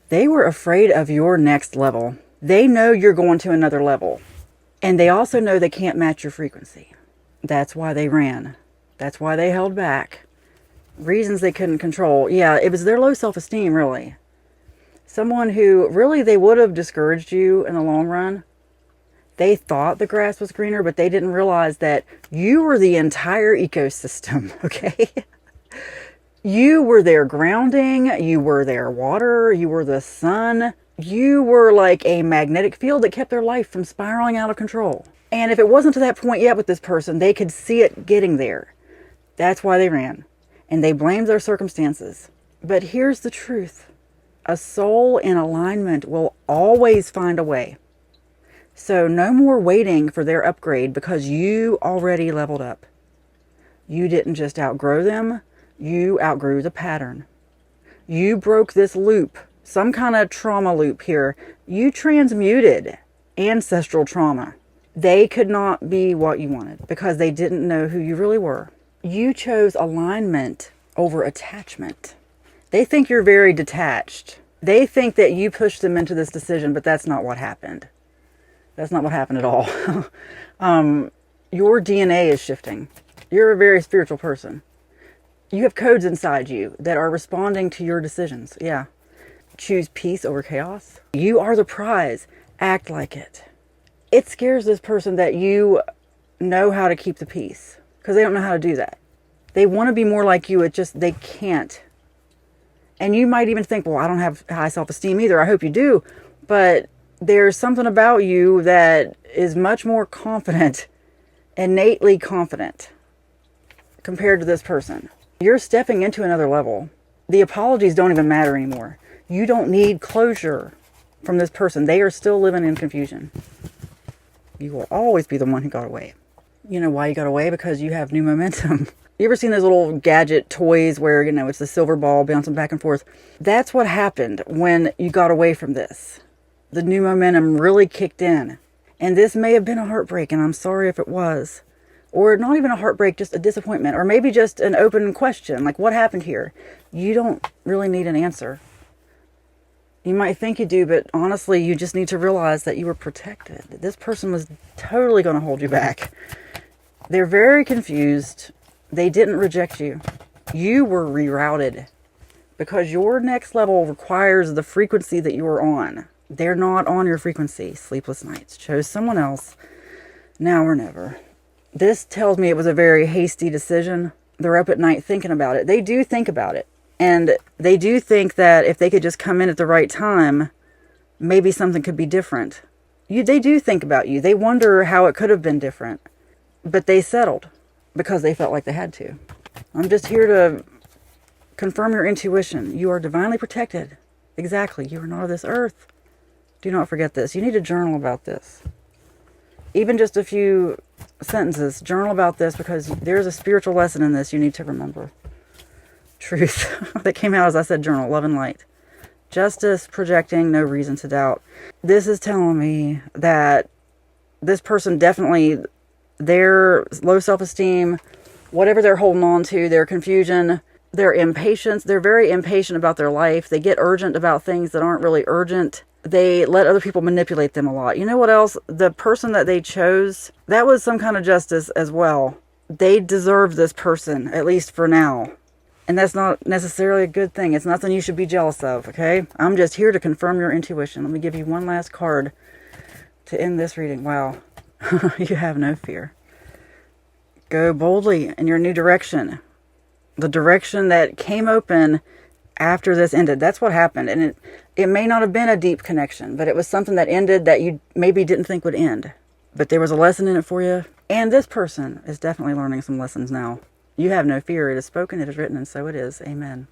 They were afraid of your next level. They know you're going to another level. And they also know they can't match your frequency. That's why they ran. That's why they held back. Reasons they couldn't control. Yeah, it was their low self-esteem, really. Someone who really they would have discouraged you in the long run. They thought the grass was greener, but they didn't realize that you were the entire ecosystem, okay? You were their grounding, you were their water, you were the sun. You were like a magnetic field that kept their life from spiraling out of control. And if it wasn't to that point yet with this person, they could see it getting there. That's why they ran. And they blamed their circumstances. But here's the truth. A soul in alignment will always find a way. So no more waiting for their upgrade because you already leveled up. You didn't just outgrow them. You outgrew the pattern. You broke this loop, some kind of trauma loop here. You transmuted ancestral trauma. They could not be what you wanted because they didn't know who you really were. You chose alignment over attachment. They think you're very detached. They think that you pushed them into this decision, but that's not what happened. That's not what happened at all. Your DNA is shifting. You're a very spiritual person. You have codes inside you that are responding to your decisions. Yeah. Choose peace over chaos. You are the prize. Act like it. It scares this person that you know how to keep the peace because they don't know how to do that. They want to be more like you. It just, they can't. And you might even think, well, I don't have high self-esteem either. I hope you do. But there's something about you that is much more confident, innately confident compared to this person. You're stepping into another level. The apologies don't even matter anymore. You don't need closure from this person. They are still living in confusion. You will always be the one who got away. You know why you got away? Because you have new momentum. You ever seen those little gadget toys where, you know, it's the silver ball bouncing back and forth? That's what happened when you got away from this. The new momentum really kicked in. And this may have been a heartbreak, and I'm sorry if it was. Or not even a heartbreak, just a disappointment. Or maybe just an open question, like what happened here? You don't really need an answer. You might think you do, but honestly, you just need to realize that you were protected. This person was totally going to hold you back. They're very confused. They didn't reject you. You were rerouted because your next level requires the frequency that you are on. They're not on your frequency. Sleepless nights. Chose someone else. Now or never. This tells me it was a very hasty decision. They're up at night thinking about it. They do think about it. And they do think that if they could just come in at the right time, maybe something could be different. They do think about you. They wonder how it could have been different. But they settled because they felt like they had to. I'm just here to confirm your intuition. You are divinely protected. Exactly. You are not of this earth. Do not forget this. You need to journal about this. Even just a few sentences. Journal about this because there's a spiritual lesson in this you need to remember. Truth. That came out as I said journal. Love and light. Justice, projecting, no reason to doubt. This is telling me that this person definitely, their low self-esteem, whatever they're holding on to, their confusion, their impatience, they're very impatient about their life. They get urgent about things that aren't really urgent. They let other people manipulate them a lot. You know what else? The person that they chose, that was some kind of justice as well. They deserve this person, at least for now. And that's not necessarily a good thing. It's nothing you should be jealous of, okay? I'm just here to confirm your intuition. Let me give you one last card to end this reading. Wow. You have no fear. Go boldly in your new direction. The direction that came open after this ended. That's what happened. And it may not have been a deep connection, but it was something that ended that you maybe didn't think would end. But there was a lesson in it for you. And this person is definitely learning some lessons now. You have no fear. It is spoken, it is written, and so it is. Amen.